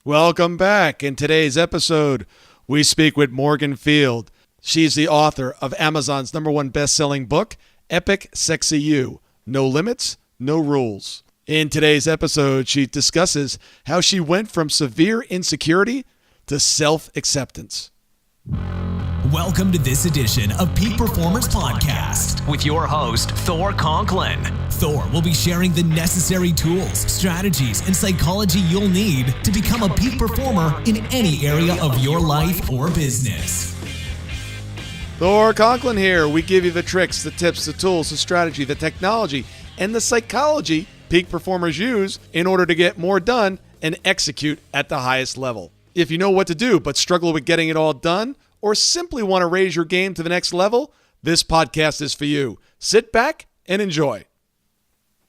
Welcome back. In today's episode, we speak with Morgan Field. She's the author of Amazon's #1 best-selling book, Epic Sexy You: No Limits, No Rules. In today's episode, she discusses how she went from severe insecurity to self-acceptance. Welcome to this edition of Peak Performers Podcast with your host, Thor Conklin. Thor will be sharing the necessary tools, strategies, and psychology you'll need to become a peak performer in any area of your life or business. Thor Conklin here. We give you the tricks, the tips, the tools, the strategy, the technology, and the psychology peak performers use in order to get more done and execute at the highest level. If you know what to do but struggle with getting it all done, or simply want to raise your game to the next level, this podcast is for you. Sit back and enjoy.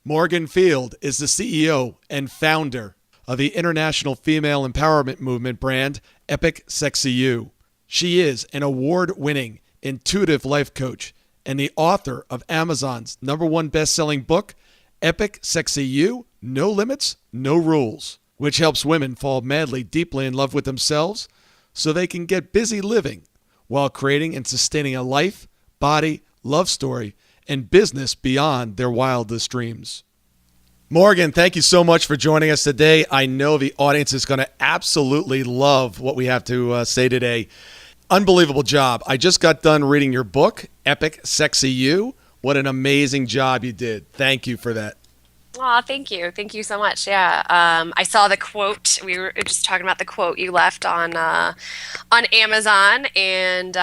Morgan Field is the CEO and founder of the international female empowerment movement brand, Epic Sexy You. She is an award-winning intuitive life coach and the author of Amazon's #1 best-selling book, Epic Sexy You: No Limits, No Rules, which helps women fall madly, deeply in love with themselves so they can get busy living while creating and sustaining a life, body, love story, and business beyond their wildest dreams. Morgan, thank you so much for joining us today. I know the audience is going to absolutely love what we have to say today. Unbelievable job. I just got done reading your book, Epic Sexy You. What an amazing job you did. Thank you for that. Aw, thank you. Thank you so much. Yeah. I saw the quote. We were just talking about the quote you left on Amazon. And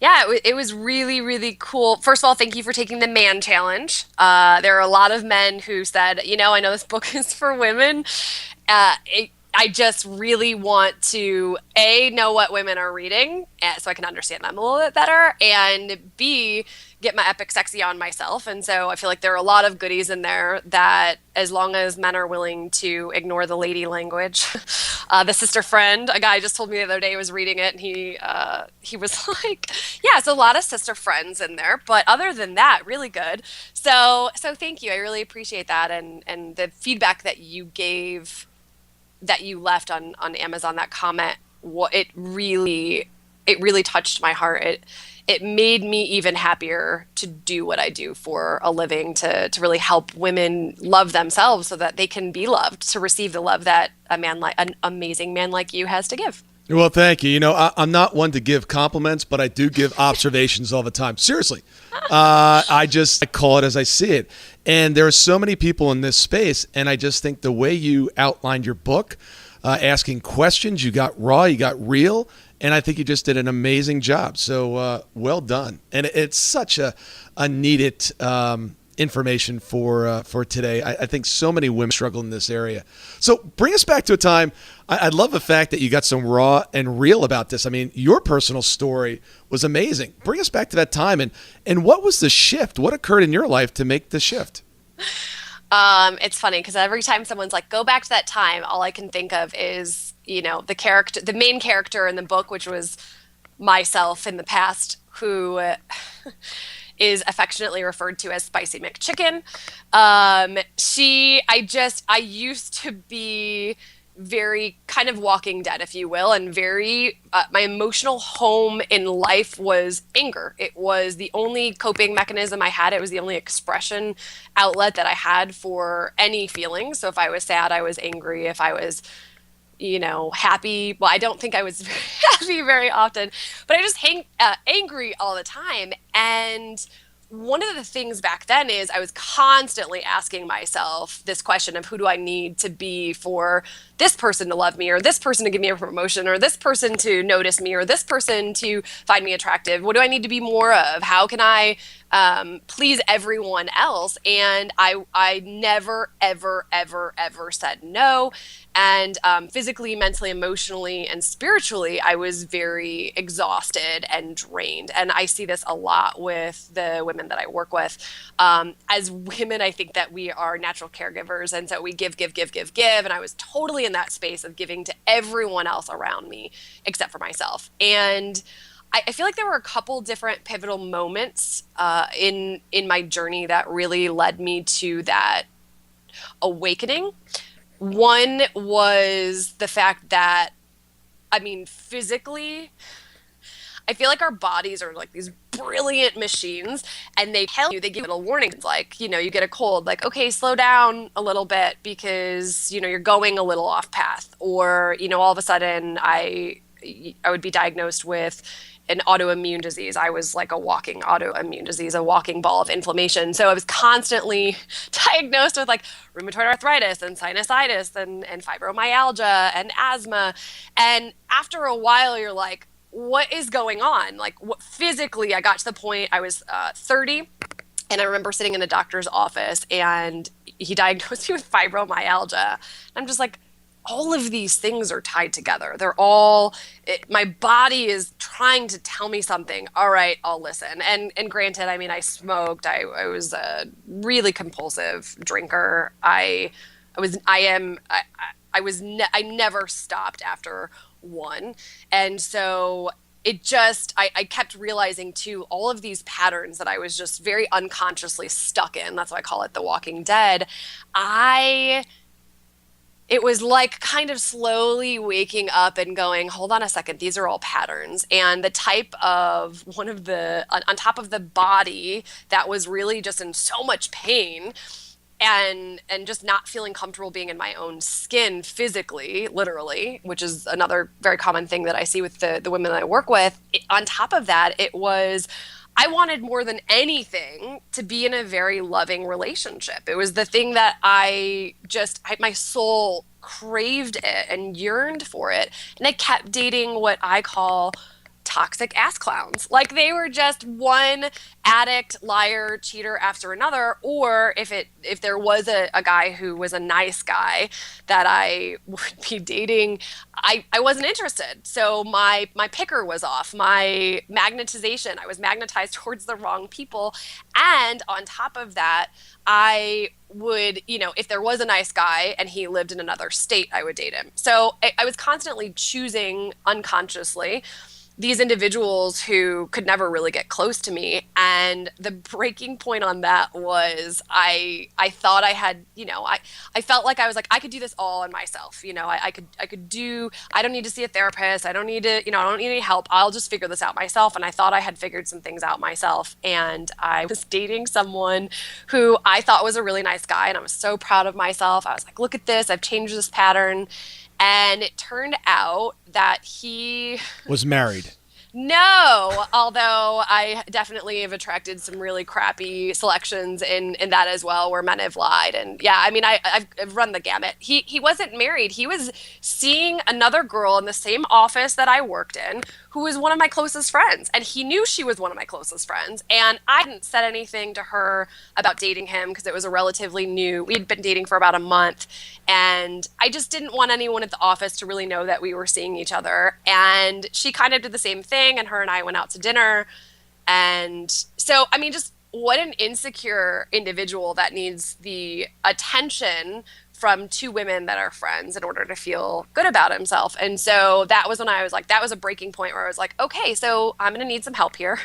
it was really, really cool. First of all, thank you for taking the man challenge. There are a lot of men who said, I know this book is for women. I just really want to, A, know what women are reading so I can understand them a little bit better, and B, get my epic sexy on myself. And so I feel like there are a lot of goodies in there that, as long as men are willing to ignore the lady language. The sister friend, a guy just told me the other day, was reading it, and he was like, yeah, it's a lot of sister friends in there, but other than that, really good. So thank you. I really appreciate that. And the feedback that you gave, that you left on Amazon, that comment, it really touched my heart. It made me even happier to do what I do for a living, to really help women love themselves so that they can be loved, to receive the love that an amazing man like you has to give. Well, thank you. I'm not one to give compliments, but I do give observations all the time. Seriously. I call it as I see it. And there are so many people in this space, and I just think the way you outlined your book, asking questions, you got raw, you got real, and I think you just did an amazing job. So well done. And it's such a needed information for today. I think so many women struggle in this area. So bring us back to a time. I love the fact that you got some raw and real about this. I mean, your personal story was amazing. Bring us back to that time, and what was the shift? What occurred in your life to make the shift? It's funny because every time someone's like, go back to that time, all I can think of is, the main character in the book, which was myself in the past, who is affectionately referred to as Spicy McChicken. I used to be very kind of Walking Dead, if you will, and very, my emotional home in life was anger. It was the only coping mechanism I had. It was the only expression outlet that I had for any feelings. So if I was sad, I was angry. If I was, happy, well, I don't think I was happy very often, but I just angry all the time. And one of the things back then is I was constantly asking myself this question of, who do I need to be for this person to love me, or this person to give me a promotion, or this person to notice me, or this person to find me attractive? What do I need to be more of? How can I please everyone else? And I never, ever, ever, ever said no. And physically, mentally, emotionally, and spiritually, I was very exhausted and drained. And I see this a lot with the women that I work with. As women, I think that we are natural caregivers. And so we give. And I was totally in that space of giving to everyone else around me except for myself. And I feel like there were a couple different pivotal moments in my journey that really led me to that awakening. One was the fact that, I mean, physically, I feel like our bodies are like these brilliant machines, and they tell you, they give little warnings like, you get a cold, like, okay, slow down a little bit because, you're going a little off path. Or, all of a sudden I would be diagnosed with an autoimmune disease. I was like a walking autoimmune disease, a walking ball of inflammation. So I was constantly diagnosed with like rheumatoid arthritis and sinusitis and fibromyalgia and asthma. And after a while, you're like, what is going on? Like, what physically, I got to the point, I was 30, and I remember sitting in a doctor's office, and he diagnosed me with fibromyalgia. I'm just like, all of these things are tied together. My body is trying to tell me something. All right, I'll listen. And granted, I mean, I smoked. I was a really compulsive drinker. I never stopped after one. And so I kept realizing too, all of these patterns that I was just very unconsciously stuck in. That's why I call it The Walking Dead. It was like kind of slowly waking up and going, hold on a second, these are all patterns. And the type of on top of the body that was really just in so much pain, and just not feeling comfortable being in my own skin physically, literally, which is another very common thing that I see with the women that I work with. On top of that, I wanted more than anything to be in a very loving relationship. It was the thing that my soul craved it and yearned for it. And I kept dating what I call toxic ass clowns. Like, they were just one addict, liar, cheater after another. Or if there was a guy who was a nice guy that I would be dating, I wasn't interested. So my picker was off. My magnetization, I was magnetized towards the wrong people. And on top of that, I would, if there was a nice guy and he lived in another state, I would date him. So I was constantly choosing unconsciously these individuals who could never really get close to me. And the breaking point on that was I thought I had, I felt like I was like, I could do this all on myself. I don't need to see a therapist. I don't need to, I don't need any help. I'll just figure this out myself. And I thought I had figured some things out myself. And I was dating someone who I thought was a really nice guy. And I was so proud of myself. I was like, look at this. I've changed this pattern. And it turned out that he was married. No, although I definitely have attracted some really crappy selections in that as well, where men have lied. And yeah, I mean, I've run the gamut. He wasn't married. He was seeing another girl in the same office that I worked in, who was one of my closest friends. And he knew she was one of my closest friends. And I hadn't said anything to her about dating him because it was a relatively new, we'd been dating for about a month. And I just didn't want anyone at the office to really know that we were seeing each other. And she kind of did the same thing. And her and I went out to dinner. And so, I mean, just what an insecure individual that needs the attention from two women that are friends in order to feel good about himself. And so that was when I was like, that was a breaking point where I was like, okay, so I'm going to need some help here.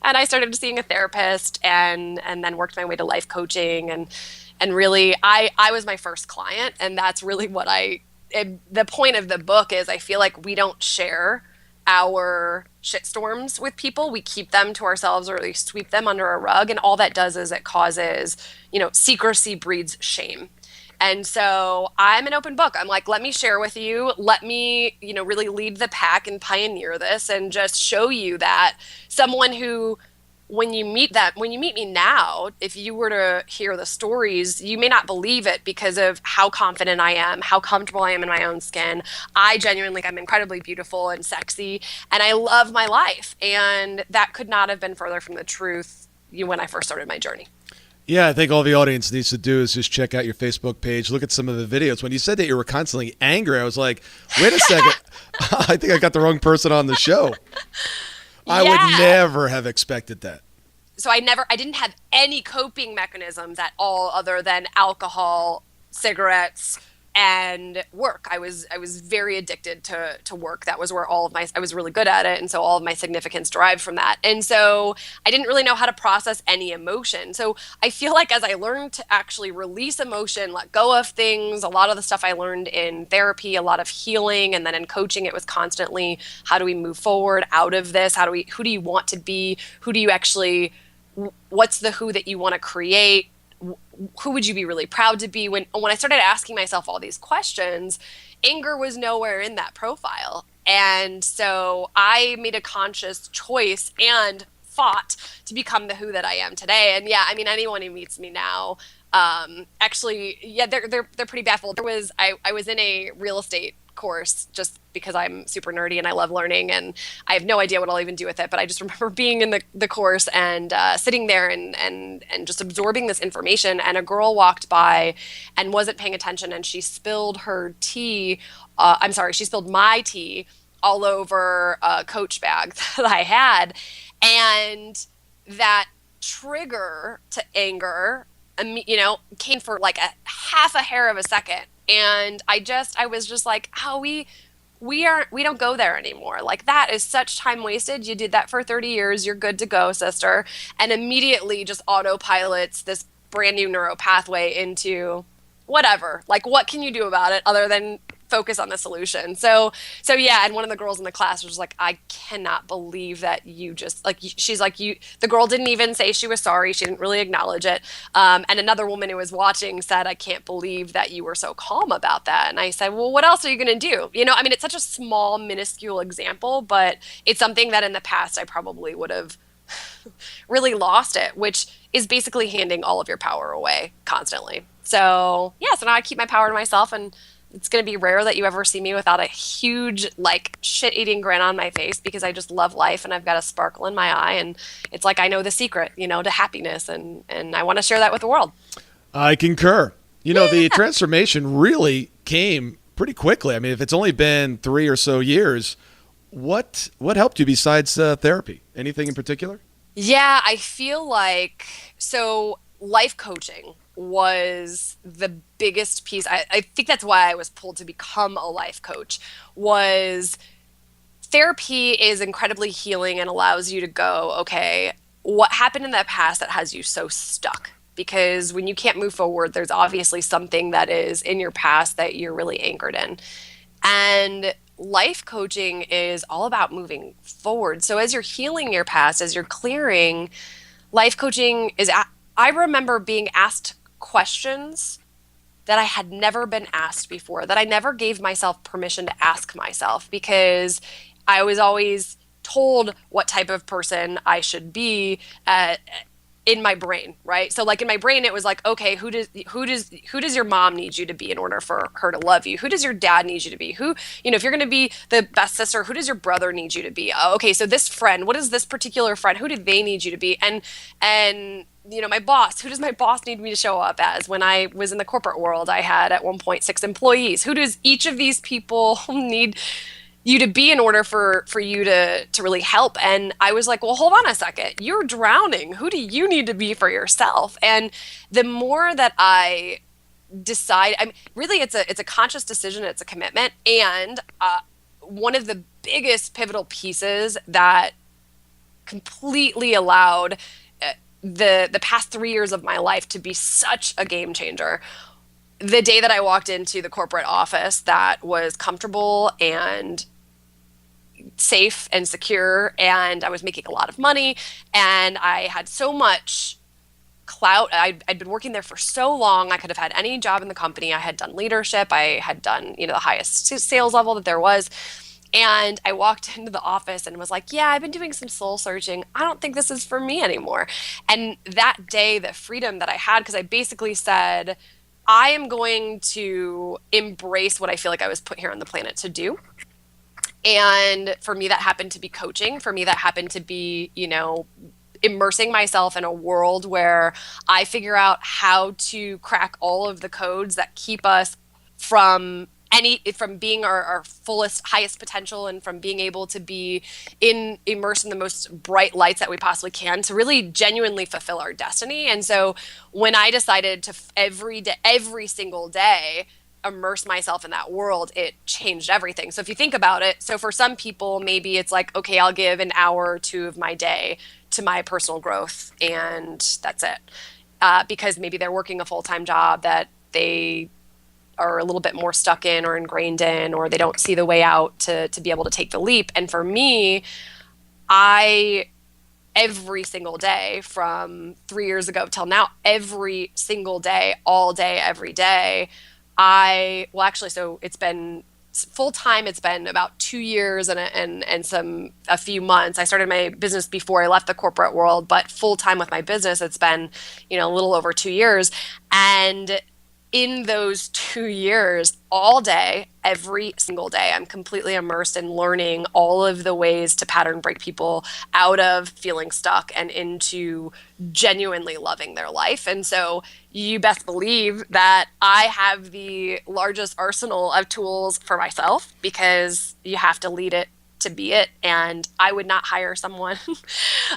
And I started seeing a therapist and then worked my way to life coaching. And really, I was my first client. And that's really the point of the book is I feel like we don't share our shitstorms with people. We keep them to ourselves, or we sweep them under a rug. And all that does is it causes, secrecy breeds shame. And so I'm an open book. I'm like, let me share with you. Let me, really lead the pack and pioneer this and just show you that someone who, when you meet me now, if you were to hear the stories, you may not believe it because of how confident I am, how comfortable I am in my own skin. I genuinely, I'm incredibly beautiful and sexy, and I love my life. And that could not have been further from the truth when I first started my journey. Yeah, I think all the audience needs to do is just check out your Facebook page, look at some of the videos. When you said that you were constantly angry, I was like, wait a second. I think I got the wrong person on the show. I would never have expected that. So I didn't have any coping mechanisms at all other than alcohol, cigarettes, and work. I was very addicted to work. That was where I was really good at it. And so all of my significance derived from that. And so I didn't really know how to process any emotion. So I feel like as I learned to actually release emotion, let go of things, a lot of the stuff I learned in therapy, a lot of healing, and then in coaching, it was constantly, how do we move forward out of this? Who do you want to be? What's the who that you want to create? Who would you be really proud to be? When I started asking myself all these questions, anger was nowhere in that profile. And so I made a conscious choice and fought to become the who that I am today. And yeah, I mean, anyone who meets me now, actually, yeah, they're pretty baffled. I was in a real estate course just because I'm super nerdy and I love learning, and I have no idea what I'll even do with it. But I just remember being in the course and sitting there and just absorbing this information. And a girl walked by and wasn't paying attention, and she spilled her tea. She spilled my tea all over a Coach bag that I had, and that trigger to anger, came for like a half a hair of a second. And I was just like, oh, we don't go there anymore. Like, that is such time wasted. You did that for 30 years. You're good to go, sister. And immediately just autopilots this brand new neuro pathway into whatever. Like, what can you do about it other than focus on the solution? So yeah. And one of the girls in the class was like, I cannot believe that you just, like, she's like, the girl didn't even say she was sorry. She didn't really acknowledge it. And another woman who was watching said, I can't believe that you were so calm about that. And I said, well, what else are you going to do? I mean, it's such a small, minuscule example, but it's something that in the past I probably would have really lost it, which is basically handing all of your power away constantly. So yeah, so now I keep my power to myself, and it's going to be rare that you ever see me without a huge, like, shit-eating grin on my face, because I just love life and I've got a sparkle in my eye, and it's like I know the secret, to happiness, and I want to share that with the world. I concur. The transformation really came pretty quickly. I mean, if it's only been 3 or so years, what helped you besides therapy? Anything in particular? Yeah, I feel like, so life coaching was the biggest piece. I think that's why I was pulled to become a life coach. Was therapy is incredibly healing and allows you to go, okay, what happened in that past that has you so stuck? Because when you can't move forward, there's obviously something that is in your past that you're really anchored in. And life coaching is all about moving forward. So as you're healing your past, as you're clearing, life coaching is, I remember being asked questions that I had never been asked before, that I never gave myself permission to ask myself, because I was always told what type of person I should be in my brain, right? So like in my brain, it was like, okay, who does your mom need you to be in order for her to love you? Who does your dad need you to be? Who, if you're going to be the best sister, who does your brother need you to be? Oh, okay, so this friend, what is this particular friend? Who do they need you to be? And my boss, who does my boss need me to show up as? When I was in the corporate world, I had at one point 6 employees. Who does each of these people need you to be in order for you to really help? And I was like, well, hold on a second. You're drowning. Who do you need to be for yourself? And the more that I decide, really it's a conscious decision. It's a commitment. And one of the biggest pivotal pieces that completely allowed the past 3 years of my life to be such a game changer. The day that I walked into the corporate office that was comfortable and safe and secure, and I was making a lot of money, and I had so much clout. I'd been working there for so long. I could have had any job in the company. I had done leadership. I had done, the highest sales level that there was. And I walked into the office and was like, yeah, I've been doing some soul searching. I don't think this is for me anymore. And that day, the freedom that I had, because I basically said, I am going to embrace what I feel like I was put here on the planet to do. And for me, that happened to be coaching. For me, that happened to be, immersing myself in a world where I figure out how to crack all of the codes that keep us from being our fullest, highest potential, and from being able to be immersed in the most bright lights that we possibly can to really genuinely fulfill our destiny. And so when I decided to every single day immerse myself in that world, it changed everything. So if you think about it, so for some people, maybe it's like, okay, I'll give an hour or two of my day to my personal growth, and that's it. Because maybe they're working a full-time job that they are a little bit more stuck in or ingrained in, or they don't see the way out to be able to take the leap. And for me, every single day from 3 years ago till now, every single day, all day, every day, so it's been full time. It's been about 2 years and a few months. I started my business before I left the corporate world, but full time with my business, it's been, a little over 2 years. And in those 2 years, all day, every single day, I'm completely immersed in learning all of the ways to pattern break people out of feeling stuck and into genuinely loving their life. And so you best believe that I have the largest arsenal of tools for myself, because you have to lead it to be it. And I would not hire someone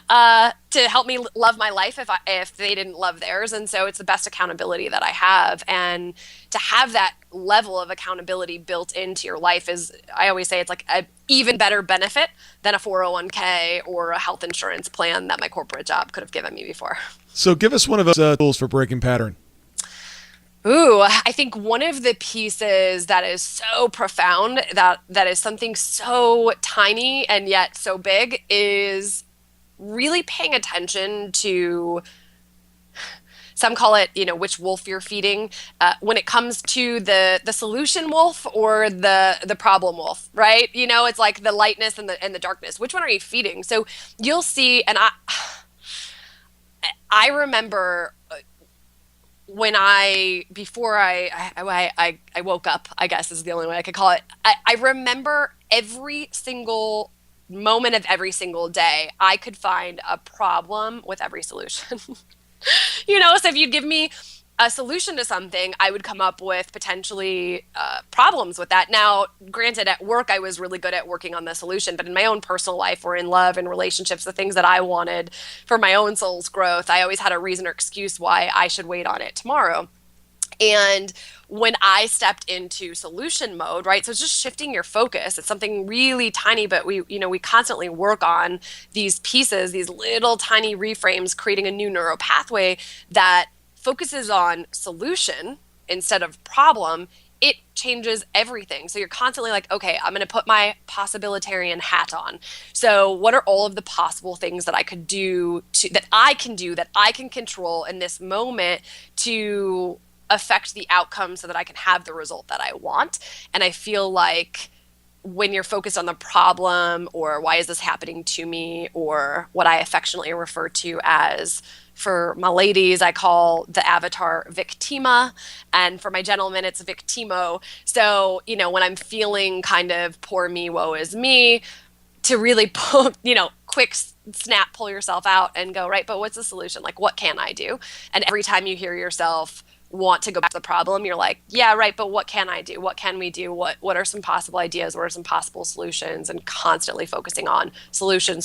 to help me love my life if they didn't love theirs. And so it's the best accountability that I have. And to have that level of accountability built into your life is, I always say, it's like an even better benefit than a 401k or a health insurance plan that my corporate job could have given me before. So give us one of those tools for breaking pattern. Ooh, I think one of the pieces that is so profound, that is something so tiny and yet so big, is really paying attention to, some call it, which wolf you're feeding, when it comes to the solution wolf or the problem wolf, right? It's like the lightness and the darkness. Which one are you feeding? So you'll see, and I remember when before I woke up, I guess is the only way I could call it. I remember every single moment of every single day, I could find a problem with every solution. So if you'd give me a solution to something, I would come up with potentially problems with that. Now, granted, at work, I was really good at working on the solution, but in my own personal life or in love and relationships, the things that I wanted for my own soul's growth, I always had a reason or excuse why I should wait on it tomorrow. And when I stepped into solution mode, right, so it's just shifting your focus. It's something really tiny, but we constantly work on these pieces, these little tiny reframes, creating a new neural pathway that focuses on solution instead of problem. It changes everything. So you're constantly like, okay, I'm going to put my possibilitarian hat on. So what are all of the possible things that I could do, that I can control in this moment to affect the outcome so that I can have the result that I want? And I feel like when you're focused on the problem, or why is this happening to me, or what I affectionately refer to as, for my ladies, I call the avatar Victima, and for my gentlemen, it's Victimo. So, when I'm feeling kind of poor me, woe is me, to really pull, quick snap, pull yourself out and go, right, but what's the solution? Like, what can I do? And every time you hear yourself want to go back to the problem, you're like, yeah, right, but what can I do? What can we do? What are some possible ideas? What are some possible solutions? And constantly focusing on solution, and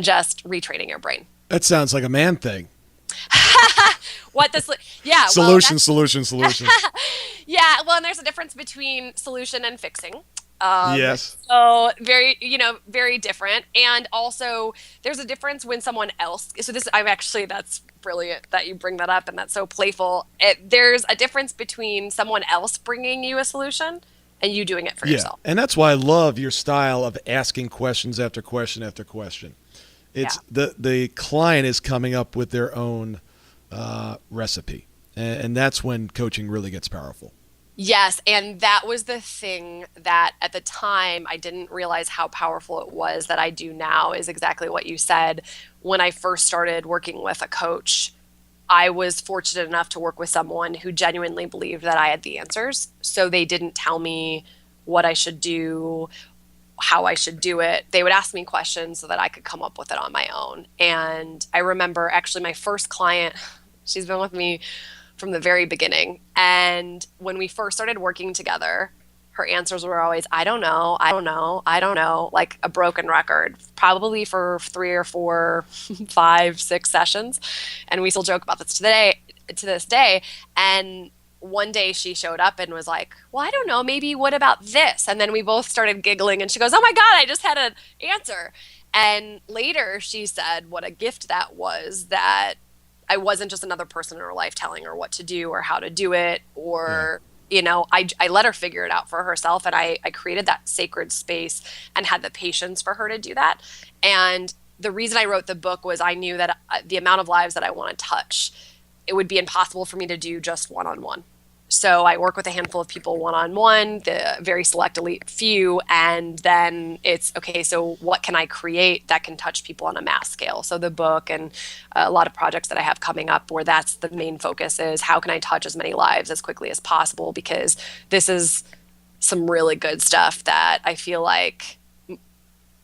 just retraining your brain. That sounds like a man thing. Yeah. Solution. Yeah. Well, and there's a difference between solution and fixing. Yes. So very, very different. And also there's a difference when someone else, that's brilliant that you bring that up, and that's so playful. There's a difference between someone else bringing you a solution and you doing it for yourself. And that's why I love your style of asking questions after question after question. It's the client is coming up with their own recipe. And that's when coaching really gets powerful. Yes, and that was the thing that at the time I didn't realize how powerful it was, that I do now, is exactly what you said. When I first started working with a coach, I was fortunate enough to work with someone who genuinely believed that I had the answers. So they didn't tell me what I should do, how I should do it. They would ask me questions so that I could come up with it on my own. And I remember actually my first client, she's been with me from the very beginning. And when we first started working together, her answers were always, I don't know, like a broken record, probably for 3 or 4, 5, 6 sessions. And we still joke about this today. to this day. And one day she showed up and was like, well, I don't know, maybe what about this? And then we both started giggling and she goes, oh my God, I just had an answer. And later she said what a gift that was, that I wasn't just another person in her life telling her what to do or how to do it, or, I let her figure it out for herself. And I created that sacred space and had the patience for her to do that. And the reason I wrote the book was I knew that the amount of lives that I want to touch, it would be impossible for me to do just one-on-one. So I work with a handful of people one-on-one, the very select elite few, and then it's, okay, so what can I create that can touch people on a mass scale? So the book and a lot of projects that I have coming up where that's the main focus is how can I touch as many lives as quickly as possible, because this is some really good stuff that I feel like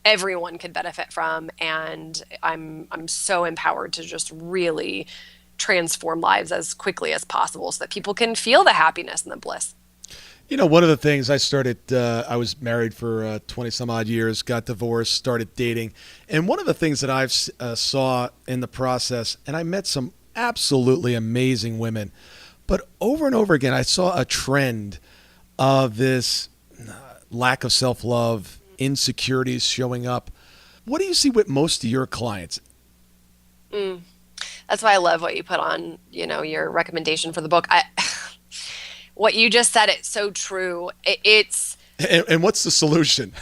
everyone could benefit from, and I'm so empowered to just really transform lives as quickly as possible so that people can feel the happiness and the bliss. One of the things I started, I was married for 20 some odd years, got divorced, started dating. And one of the things that I've saw in the process, and I met some absolutely amazing women, but over and over again, I saw a trend of this lack of self-love, insecurities showing up. What do you see with most of your clients? That's why I love what you put on, your recommendation for the book. What you just said, it's so true. It's and what's the solution?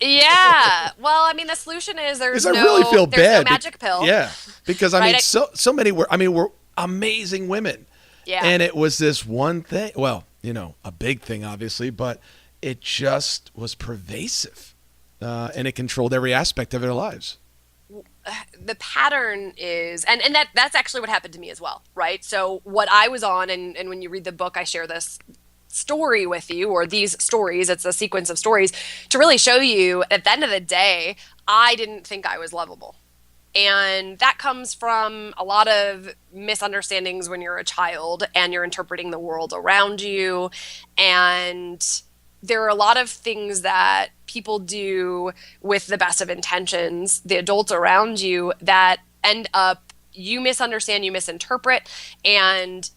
Yeah. Well, the solution is I really feel bad. No magic pill. Yeah, because right? so many were amazing women. Yeah. And it was this one thing. Well, a big thing, obviously, but it just was pervasive, and it controlled every aspect of their lives. The pattern is, and that's actually what happened to me as well, right? So what I was on, and when you read the book, I share this story with you, or these stories, it's a sequence of stories to really show you at the end of the day, I didn't think I was lovable. And that comes from a lot of misunderstandings when you're a child and you're interpreting the world around you. And there are a lot of things that people do with the best of intentions, the adults around you, that end up, you misunderstand, you misinterpret, and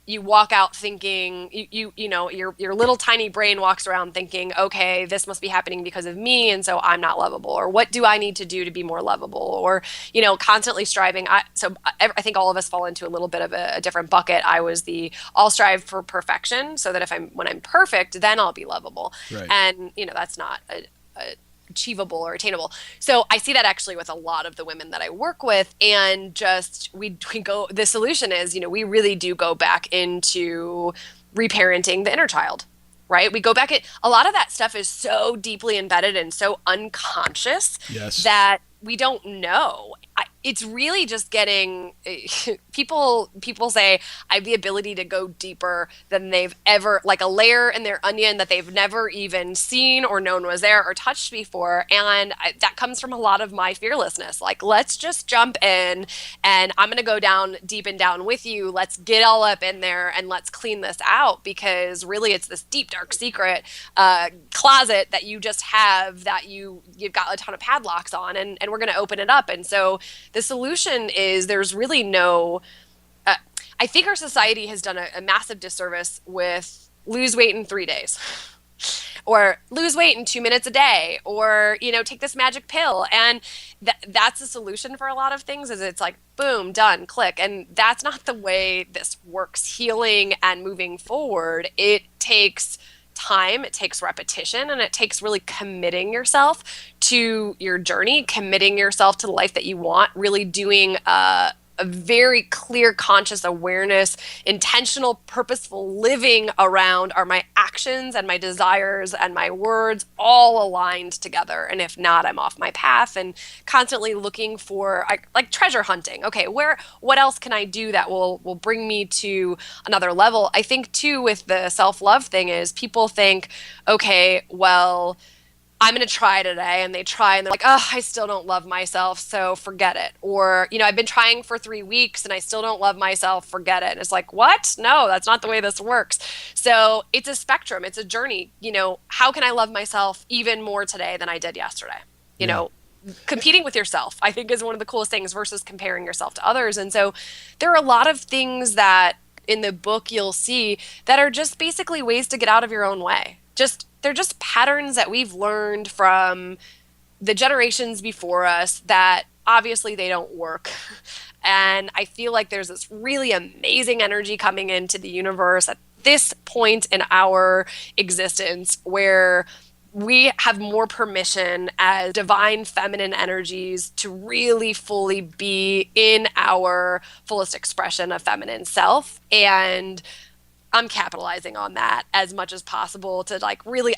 you walk out thinking, your little tiny brain walks around thinking, okay, this must be happening because of me, and so I'm not lovable, or what do I need to do to be more lovable, or, constantly striving. So I think all of us fall into a little bit of a different bucket. I was I'll strive for perfection so that when I'm perfect, then I'll be lovable. Right. And, that's not achievable or attainable. So I see that actually with a lot of the women that I work with, and just we go, the solution is, we really do go back into reparenting the inner child, right? We go back a lot of that stuff is so deeply embedded and so unconscious. Yes. That we don't know. It's really just getting people say I have the ability to go deeper than they've ever, like a layer in their onion that they've never even seen or known was there or touched before. And that comes from a lot of my fearlessness. Like, let's just jump in and I'm going to go down deep and down with you. Let's get all up in there and let's clean this out, because really it's this deep, dark secret closet that you just have that you've got a ton of padlocks on, and we're going to open it up. And so the solution is there's really no, I think our society has done a massive disservice with lose weight in 3 days, or lose weight in 2 minutes a day, or, take this magic pill. And that's the solution for a lot of things, is it's like, boom, done, click. And that's not the way this works. Healing and moving forward, it takes time, it takes repetition, and it takes really committing yourself to your journey, committing yourself to the life that you want, really doing a very clear, conscious awareness, intentional, purposeful living around, are my actions and my desires and my words all aligned together? And if not, I'm off my path, and constantly looking for, like treasure hunting. Okay, what else can I do that will bring me to another level? I think too with the self-love thing is people think, okay, well, I'm going to try today, and they try and they're like, oh, I still don't love myself, so forget it. Or, I've been trying for 3 weeks and I still don't love myself, forget it. And it's like, what? No, that's not the way this works. So it's a spectrum. It's a journey. How can I love myself even more today than I did yesterday? competing with yourself, I think, is one of the coolest things versus comparing yourself to others. And so there are a lot of things that in the book you'll see that are just basically ways to get out of your own way. They're just patterns that we've learned from the generations before us that obviously they don't work. And I feel like there's this really amazing energy coming into the universe at this point in our existence where we have more permission as divine feminine energies to really fully be in our fullest expression of feminine self. And I'm capitalizing on that as much as possible to like really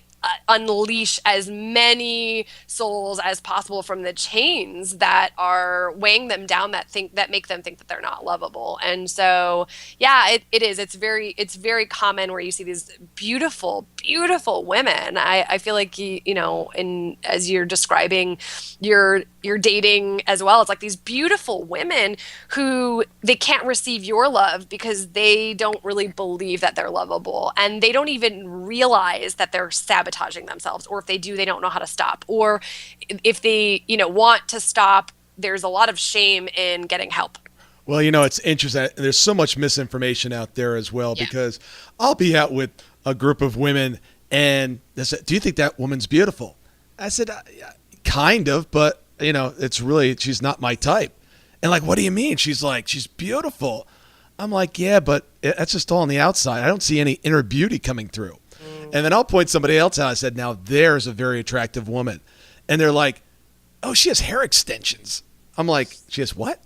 unleash as many souls as possible from the chains that are weighing them down, that make them think that they're not lovable. And so, yeah, it is. It's very common where you see these beautiful, beautiful women. I feel like as you're describing your dating as well, it's like these beautiful women who they can't receive your love because they don't really believe that they're lovable, and they don't even realize that they're sabotaging themselves, or if they do, they don't know how to stop, or if they want to stop, there's a lot of shame in getting help. Well, it's interesting. There's so much misinformation out there as well, because I'll be out with a group of women and they said, "Do you think that woman's beautiful?" I said, "Kind of, but she's not my type." And like, "What do you mean?" She's like, "She's beautiful." I'm like, "Yeah, but that's just all on the outside. I don't see any inner beauty coming through." And then I'll point somebody else out. I said, "Now there's a very attractive woman." And they're like, "Oh, she has hair extensions." I'm like, "She has what?"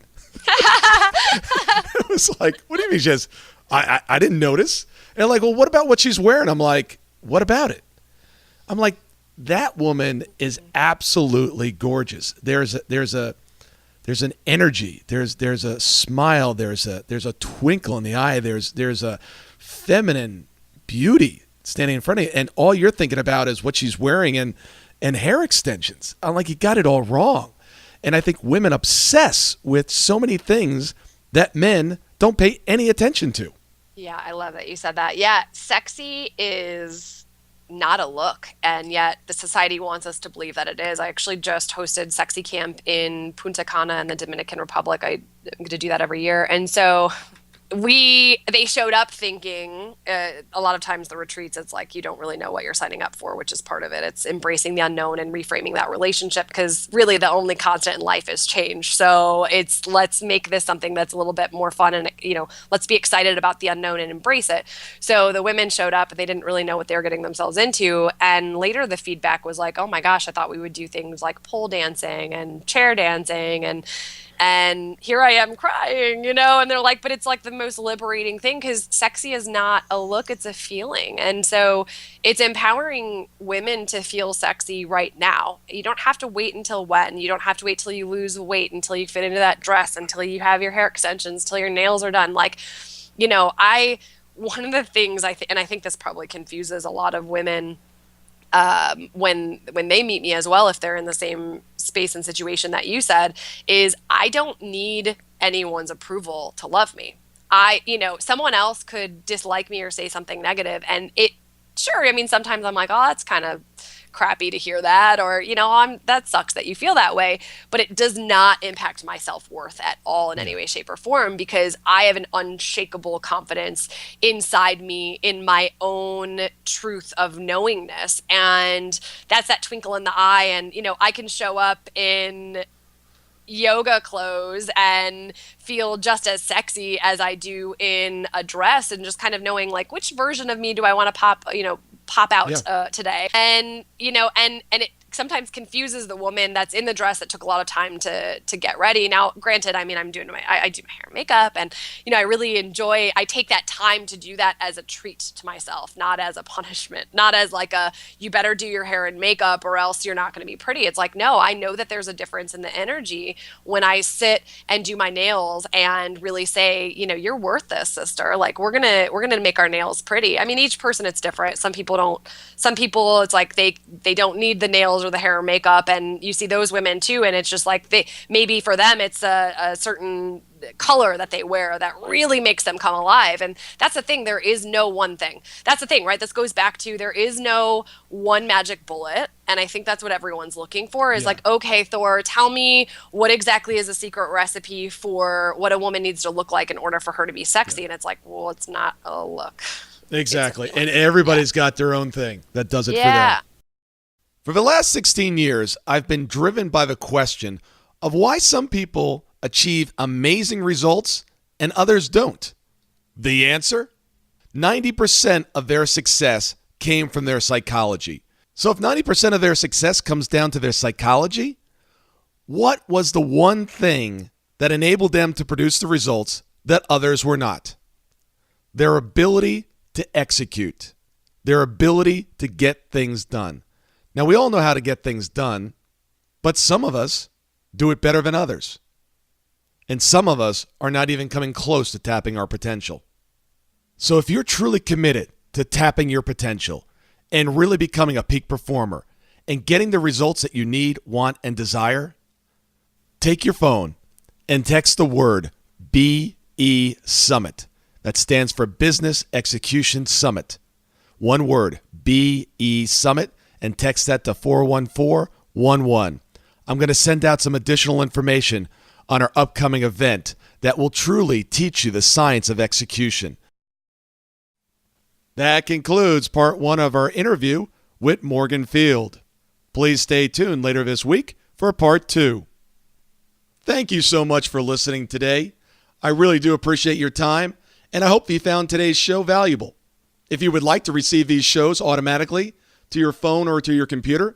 It was like, "What do you mean she has?" I didn't notice. And they're like, "Well, what about what she's wearing?" I'm like, "What about it?" I'm like, "That woman is absolutely gorgeous. There's an energy. There's a smile. There's a twinkle in the eye. There's a feminine beauty standing in front of you, and all you're thinking about is what she's wearing and hair extensions." I'm like, "You got it all wrong." And I think women obsess with so many things that men don't pay any attention to. Yeah, I love that you said that. Yeah, sexy is not a look, and yet the society wants us to believe that it is. I actually just hosted Sexy Camp in Punta Cana in the Dominican Republic. I'm going to do that every year. And so they showed up thinking, a lot of times the retreats, it's like you don't really know what you're signing up for, which is part of it. It's embracing the unknown and reframing that relationship, because really the only constant in life is change. So let's make this something that's a little bit more fun, and let's be excited about the unknown and embrace it. So the women showed up, they didn't really know what they were getting themselves into, and later the feedback was like, "Oh my gosh, I thought we would do things like pole dancing and chair dancing, and here I am crying," and they're like, "But it's like the most liberating thing, because sexy is not a look, it's a feeling." And so it's empowering women to feel sexy right now. You don't have to wait until when. You don't have to wait till you lose weight, until you fit into that dress, until you have your hair extensions, till your nails are done. Like, one of the things I think this probably confuses a lot of women when they meet me as well, if they're in the same space and situation that you said, is I don't need anyone's approval to love me. Someone else could dislike me or say something negative, and sometimes I'm like, "Oh, that's kind of crappy to hear that," or that sucks that you feel that way, but it does not impact my self-worth at all in any way, shape, or form, because I have an unshakable confidence inside me in my own truth of knowingness, and that's that twinkle in the eye. And I can show up in yoga clothes and feel just as sexy as I do in a dress, and just kind of knowing like, which version of me do I want to pop out today. And it sometimes confuses the woman that's in the dress that took a lot of time to get ready. Now, granted, I do my hair and makeup, and I really enjoy, I take that time to do that as a treat to myself, not as a punishment, not as like you better do your hair and makeup or else you're not going to be pretty. It's like, no, I know that there's a difference in the energy when I sit and do my nails and really say, you're worth this, sister. Like, we're gonna make our nails pretty. I mean, each person, it's different. Some people it's like they don't need the nails nails or the hair or makeup, and you see those women too, and it's just like maybe for them it's a certain color that they wear that really makes them come alive. And that's the thing, there is no one thing. That's the thing, right? This goes back to, there is no one magic bullet, and I think that's what everyone's looking for is like, okay, Thor, tell me what exactly is a secret recipe for what a woman needs to look like in order for her to be sexy. And it's like, well, it's not a look. Exactly. And everybody's got their own thing that does it for them. For the last 16 years, I've been driven by the question of why some people achieve amazing results and others don't. The answer? 90% of their success came from their psychology. So if 90% of their success comes down to their psychology, what was the one thing that enabled them to produce the results that others were not? Their ability to execute. Their ability to get things done. Now, we all know how to get things done, but some of us do it better than others. And some of us are not even coming close to tapping our potential. So if you're truly committed to tapping your potential and really becoming a peak performer and getting the results that you need, want, and desire, take your phone and text the word BESUMMIT. That stands for Business Execution Summit. One word, BESUMMIT, and text that to 41411. I'm going to send out some additional information on our upcoming event that will truly teach you the science of execution. That concludes part 1 of our interview with Morgan Field. Please stay tuned later this week for part 2. Thank you so much for listening today. I really do appreciate your time, and I hope you found today's show valuable. If you would like to receive these shows automatically to your phone or to your computer,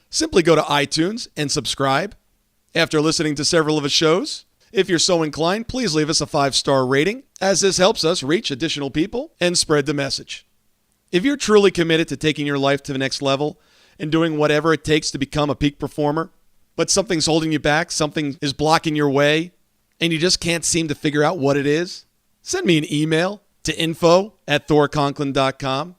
simply go to iTunes and subscribe. After listening to several of the shows, if you're so inclined, please leave us a 5-star rating, as this helps us reach additional people and spread the message. If you're truly committed to taking your life to the next level and doing whatever it takes to become a peak performer, but something's holding you back, something is blocking your way, and you just can't seem to figure out what it is, send me an email to info@thorconklin.com,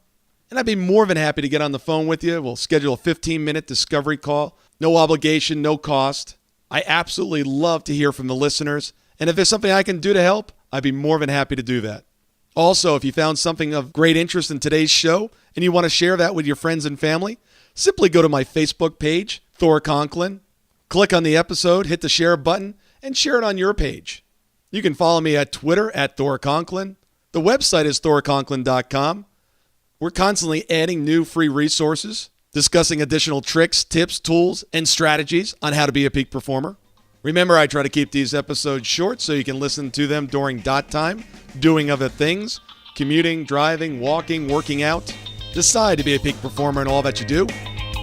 and I'd be more than happy to get on the phone with you. We'll schedule a 15-minute discovery call. No obligation, no cost. I absolutely love to hear from the listeners, and if there's something I can do to help, I'd be more than happy to do that. Also, if you found something of great interest in today's show and you want to share that with your friends and family, simply go to my Facebook page, Thor Conklin, click on the episode, hit the share button, and share it on your page. You can follow me at Twitter at Thor Conklin. The website is thorconklin.com. We're constantly adding new free resources, discussing additional tricks, tips, tools, and strategies on how to be a peak performer. Remember, I try to keep these episodes short so you can listen to them during dot time, doing other things, commuting, driving, walking, working out. Decide to be a peak performer in all that you do.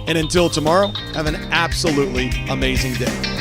And until tomorrow, have an absolutely amazing day.